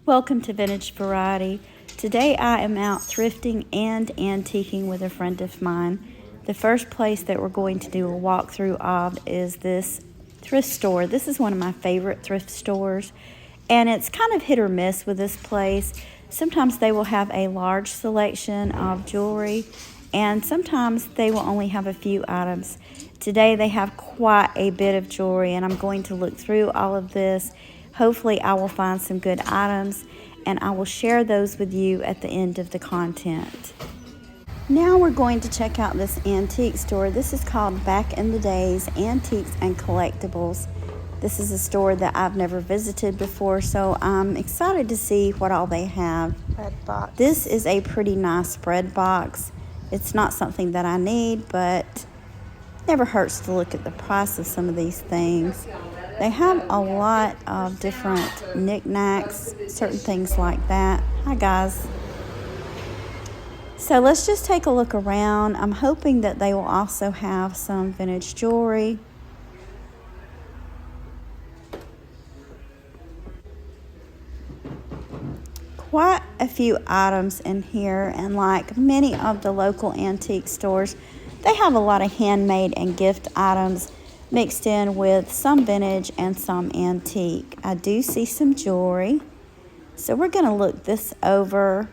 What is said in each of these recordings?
Welcome to Vintage Variety. Today I am out thrifting and antiquing with a friend of mine. The first place that we're going to do a walkthrough of is this thrift store. This is one of my favorite thrift stores, and it's kind of hit or miss with this place. Sometimes they will have a large selection of jewelry, and sometimes they will only have a few items. Today they have quite a bit of jewelry, and I'm going to look through all of this. Hopefully I will find some good items, and I will share those with you at the end of the content. Now we're going to check out this antique store. This is called Back in the Days Antiques and Collectibles. This is a store that I've never visited before, so I'm excited to see what all they have. Bread box. This is a pretty nice bread box. It's not something that I need, but never hurts to look at the price of some of these things. They have a lot of different knickknacks, certain things like that. Hi guys. So let's just take a look around. I'm hoping that they will also have some vintage jewelry. Quite a few items in here, and like many of the local antique stores, they have a lot of handmade and gift items mixed in with some vintage and some antique. I do see some jewelry, so we're going to look this over.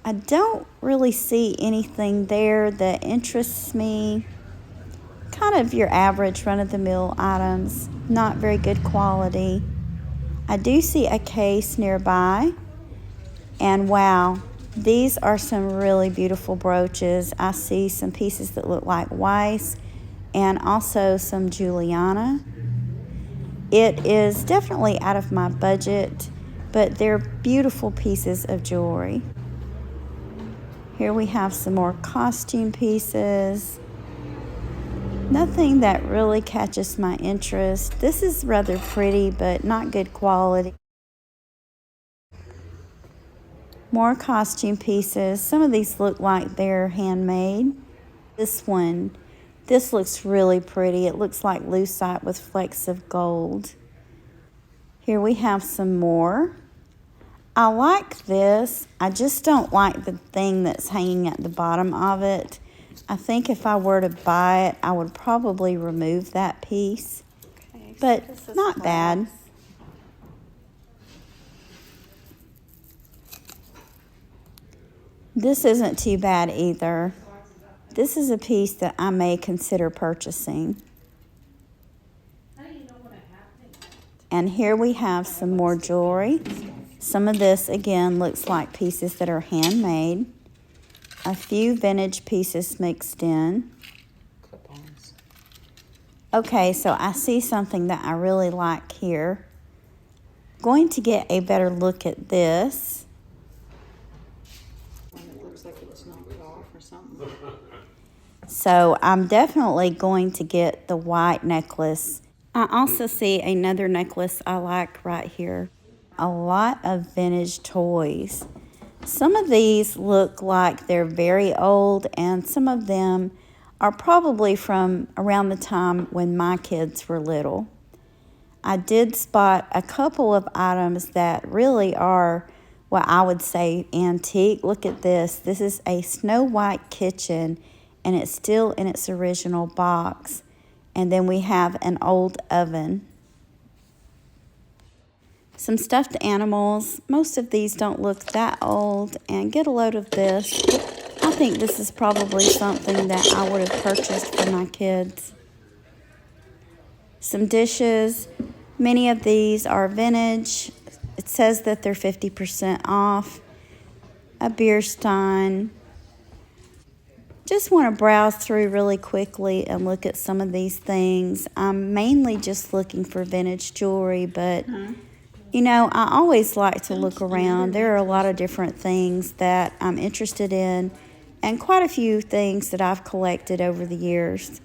I don't really see anything there that interests me. Kind of your average run-of-the-mill items, not very good quality. I do see a case nearby, and wow, these are some really beautiful brooches. I see some pieces that look like Weiss and also some Juliana. It is definitely out of my budget, but they're beautiful pieces of jewelry. Here we have some more costume pieces. Nothing that really catches my interest. This is rather pretty, but not good quality. More costume pieces. Some of these look like they're handmade. This looks really pretty. It looks like lucite with flecks of gold. Here we have some more. I like this. I just don't like the thing that's hanging at the bottom of it. I think if I were to buy it, I would probably remove that piece. Okay, but not bad. This isn't too bad either. This is a piece that I may consider purchasing. And here we have some more jewelry. Some of this, again, looks like pieces that are handmade. A few vintage pieces mixed in. Okay, so I see something that I really like here. Going to get a better look at this. It looks like it was knocked off or something. So I'm definitely going to get the white necklace. I also see another necklace I like right here. A lot of vintage toys. Some of these look like they're very old, and some of them are probably from around the time when my kids were little. I did spot a couple of items that really are what I would say antique. Look at this. This is a Snow White kitchen, and it's still in its original box. And then we have an old oven. Some stuffed animals. Most of these don't look that old. And get a load of this. I think this is probably something that I would have purchased for my kids. Some dishes. Many of these are vintage. It says that they're 50% off. A beer stein. Just want to browse through really quickly and look at some of these things. I'm mainly just looking for vintage jewelry, but you know, I always like to look around. There are a lot of different things that I'm interested in, and quite a few things that I've collected over the years.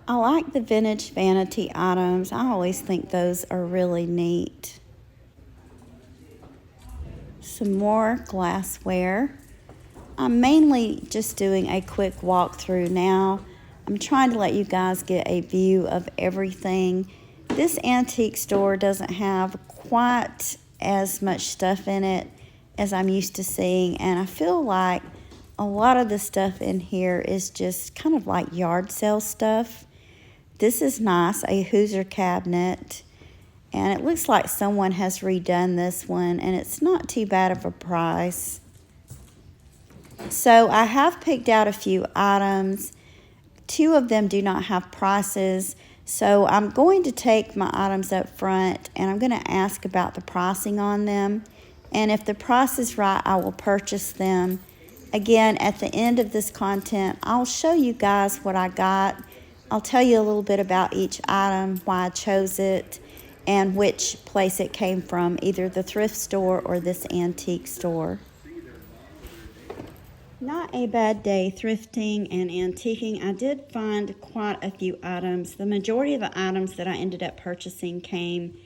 I like the vintage vanity items. I always think those are really neat. Some more glassware. I'm mainly just doing a quick walkthrough now. I'm trying to let you guys get a view of everything. This antique store doesn't have quite as much stuff in it as I'm used to seeing, and I feel like a lot of the stuff in here is just kind of like yard sale stuff. This is nice, a Hoosier cabinet, and it looks like someone has redone this one, and it's not too bad of a price. So I have picked out a few items. 2 of them do not have prices, so I'm going to take my items up front and I'm going to ask about the pricing on them, and if the price is right, I will purchase them. Again, at the end of this content, I'll show you guys what I got. I'll tell you a little bit about each item, why I chose it, and which place it came from, either the thrift store or this antique store. Not a bad day thrifting and antiquing. I did find quite a few items. The majority of the items that I ended up purchasing came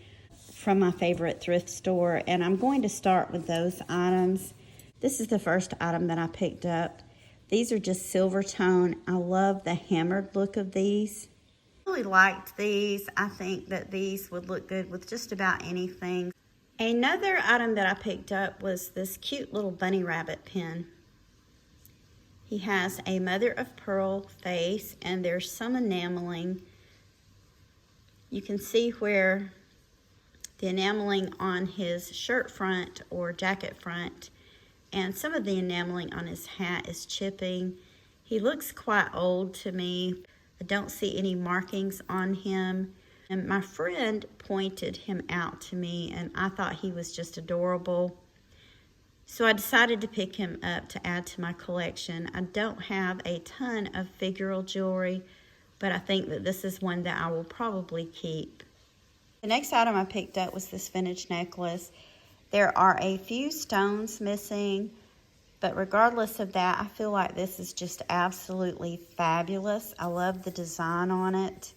from my favorite thrift store, and I'm going to start with those items. This is the first item that I picked up. These are just silver tone. I love the hammered look of these. I really liked these. I think that these would look good with just about anything. Another item that I picked up was this cute little bunny rabbit pin. He has a mother of pearl face, and there's some enameling. You can see where the enameling on his shirt front or jacket front, and some of the enameling on his hat is chipping. He looks quite old to me. I don't see any markings on him. And my friend pointed him out to me, and I thought he was just adorable. So I decided to pick him up to add to my collection. I don't have a ton of figural jewelry, but I think that this is one that I will probably keep. The next item I picked up was this vintage necklace. There are a few stones missing, but regardless of that, I feel like this is just absolutely fabulous. I love the design on it.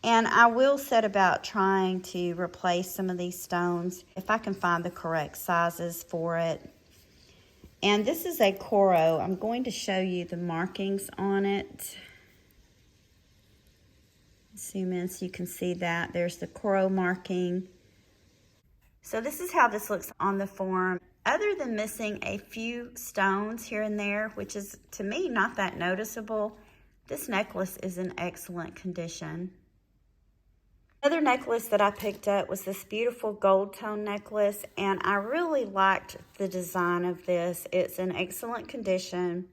And I will set about trying to replace some of these stones if I can find the correct sizes for it. And this is a coral. I'm going to show you the markings on it. Zoom in so you can see that. There's the coral marking. So this is how this looks on the form. Other than missing a few stones here and there, which is to me not that noticeable, this necklace is in excellent condition. Another necklace that I picked up was this beautiful gold tone necklace, and I really liked the design of this. It's in excellent condition.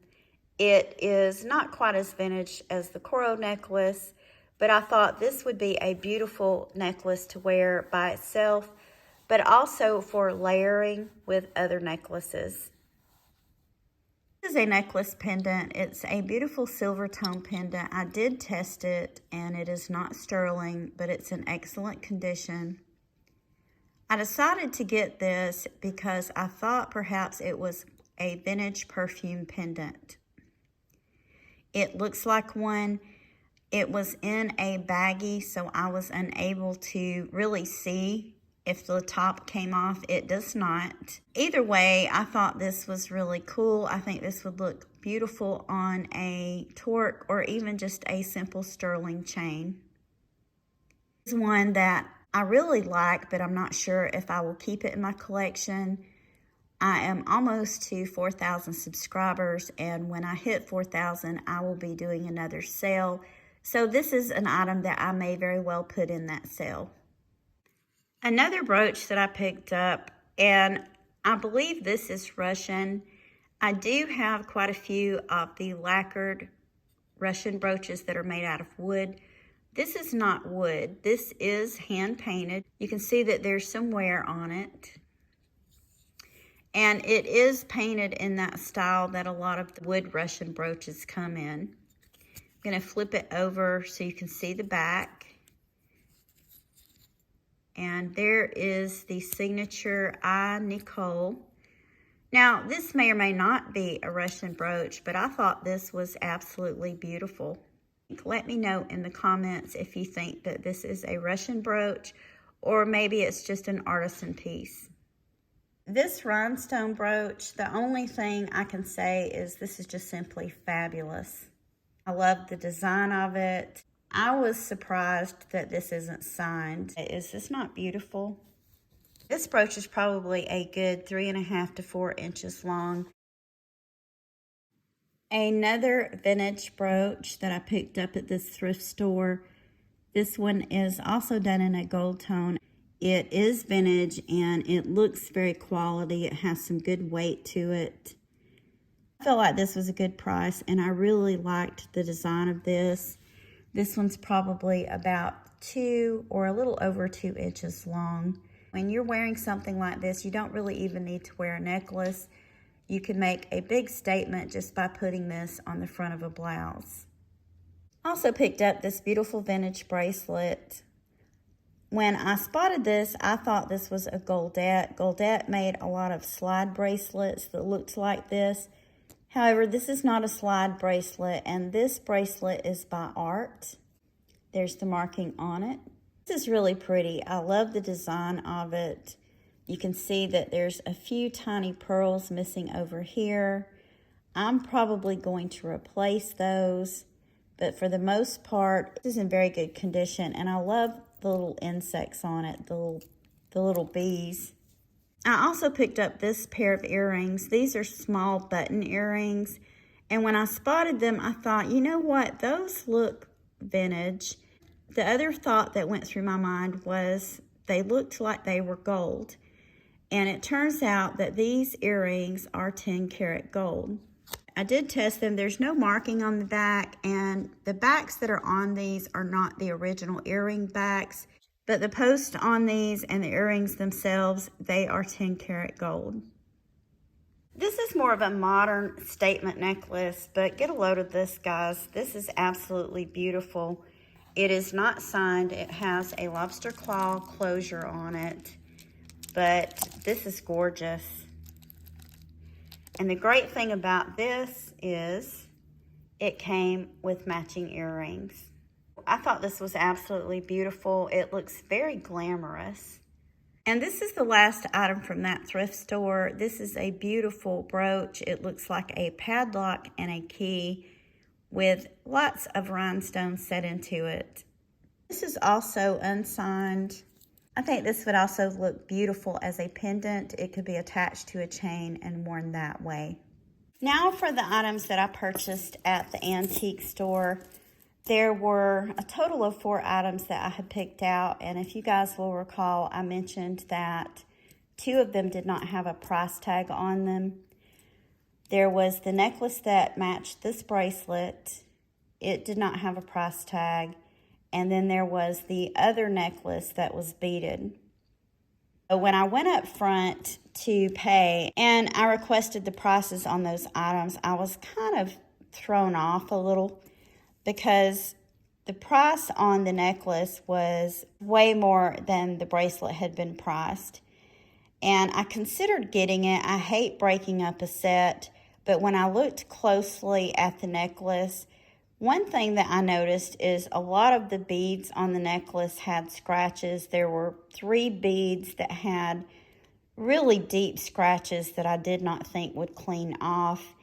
It is not quite as vintage as the coral necklace, but I thought this would be a beautiful necklace to wear by itself, but also for layering with other necklaces. This is a necklace pendant. It's a beautiful silver tone pendant. I did test it, and it is not sterling, but it's in excellent condition. I decided to get this because I thought perhaps it was a vintage perfume pendant. It looks like one. It was in a baggie, so I was unable to really see if the top came off. It does not. Either way, I thought this was really cool. I think this would look beautiful on a torque or even just a simple sterling chain. This is one that I really like, but I'm not sure if I will keep it in my collection. I am almost to 4,000 subscribers, and when I hit 4,000, I will be doing another sale. So this is an item that I may very well put in that sale. Another brooch that I picked up, and I believe this is Russian. I do have quite a few of the lacquered Russian brooches that are made out of wood. This is not wood. This is hand painted. You can see that there's some wear on it. And it is painted in that style that a lot of the wood Russian brooches come in. I'm going to flip it over so you can see the back. And there is the signature I, Nicole. Now, this may or may not be a Russian brooch, but I thought this was absolutely beautiful. Let me know in the comments if you think that this is a Russian brooch or maybe it's just an artisan piece. This rhinestone brooch, the only thing I can say is this is just simply fabulous. I love the design of it. I was surprised that this isn't signed. Is this not beautiful? This brooch is probably a good 3.5 to 4 inches long. Another vintage brooch that I picked up at this thrift store. This one is also done in a gold tone. It is vintage and it looks very quality. It has some good weight to it. I felt like this was a good price and I really liked the design of this. This one's probably about 2 or a little over 2 inches long. When you're wearing something like this, you don't really even need to wear a necklace. You can make a big statement just by putting this on the front of a blouse. Also picked up this beautiful vintage bracelet. When I spotted this, I thought this was a Goldette. Goldette made a lot of slide bracelets that looked like this. However, this is not a slide bracelet, and this bracelet is by Art. There's the marking on it. This is really pretty. I love the design of it. You can see that there's a few tiny pearls missing over here. I'm probably going to replace those, but for the most part, this is in very good condition, and I love the little insects on it, the little bees. I also picked up this pair of earrings. These are small button earrings, and when I spotted them, I thought, you know what, those look vintage. The other thought that went through my mind was they looked like they were gold. And it turns out that these earrings are 10 karat gold. I did test them. There's no marking on the back, and the backs that are on these are not the original earring backs, but the post on these and the earrings themselves, they are 10 karat gold. This is more of a modern statement necklace, but get a load of this, guys. This is absolutely beautiful. It is not signed. It has a lobster claw closure on it. But this is gorgeous. And the great thing about this is it came with matching earrings. I thought this was absolutely beautiful. It looks very glamorous. And this is the last item from that thrift store. This is a beautiful brooch. It looks like a padlock and a key with lots of rhinestones set into it. This is also unsigned. I think this would also look beautiful as a pendant. It could be attached to a chain and worn that way. Now for the items that I purchased at the antique store. There were a total of 4 items that I had picked out, and if you guys will recall, I mentioned that 2 of them did not have a price tag on them. There was the necklace that matched this bracelet. It did not have a price tag. And then there was the other necklace that was beaded. So when I went up front to pay and I requested the prices on those items, I was kind of thrown off a little because the price on the necklace was way more than the bracelet had been priced. And I considered getting it. I hate breaking up a set, but when I looked closely at the necklace, one thing that I noticed is a lot of the beads on the necklace had scratches. There were 3 beads that had really deep scratches that I did not think would clean off.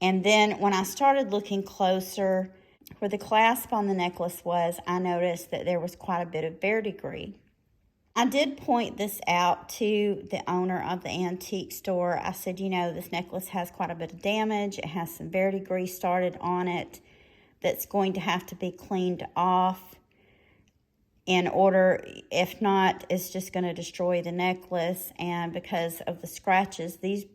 And then when I started looking closer where the clasp on the necklace was, I noticed that there was quite a bit of verdigris. I did point this out to the owner of the antique store. I said, you know, this necklace has quite a bit of damage. It has some verdigris started on it that's going to have to be cleaned off in order, if not, it's just going to destroy the necklace. And because of the scratches, the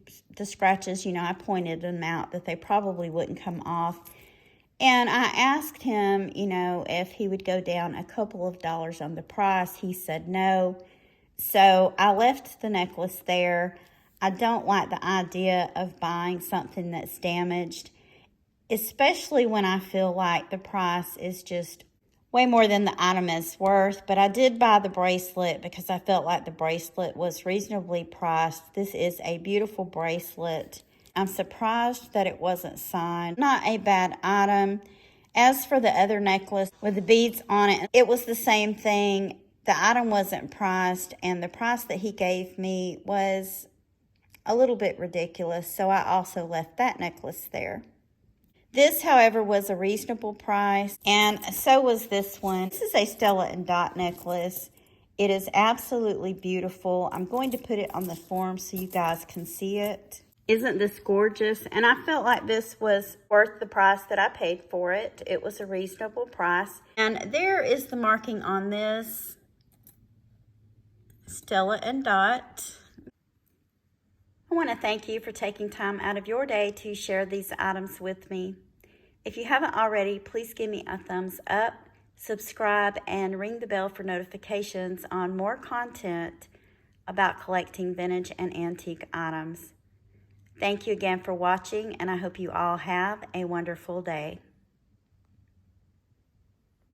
scratches, you know, I pointed them out that they probably wouldn't come off. And I asked him, you know, if he would go down a couple of dollars on the price. He said no. So I left the necklace there. I don't like the idea of buying something that's damaged, especially when I feel like the price is just way more than the item is worth. But I did buy the bracelet because I felt like the bracelet was reasonably priced. This is a beautiful bracelet. I'm surprised that it wasn't signed. Not a bad item. As for the other necklace with the beads on it, it was the same thing. The item wasn't priced, and the price that he gave me was a little bit ridiculous, so I also left that necklace there. This, however, was a reasonable price, and so was this one. This is a Stella and Dot necklace. It is absolutely beautiful. I'm going to put it on the form so you guys can see it. Isn't this gorgeous? And I felt like this was worth the price that I paid for it. It was a reasonable price. And there is the marking on this. Stella and Dot. I want to thank you for taking time out of your day to share these items with me. If you haven't already, please give me a thumbs up, subscribe, and ring the bell for notifications on more content about collecting vintage and antique items. Thank you again for watching, and I hope you all have a wonderful day.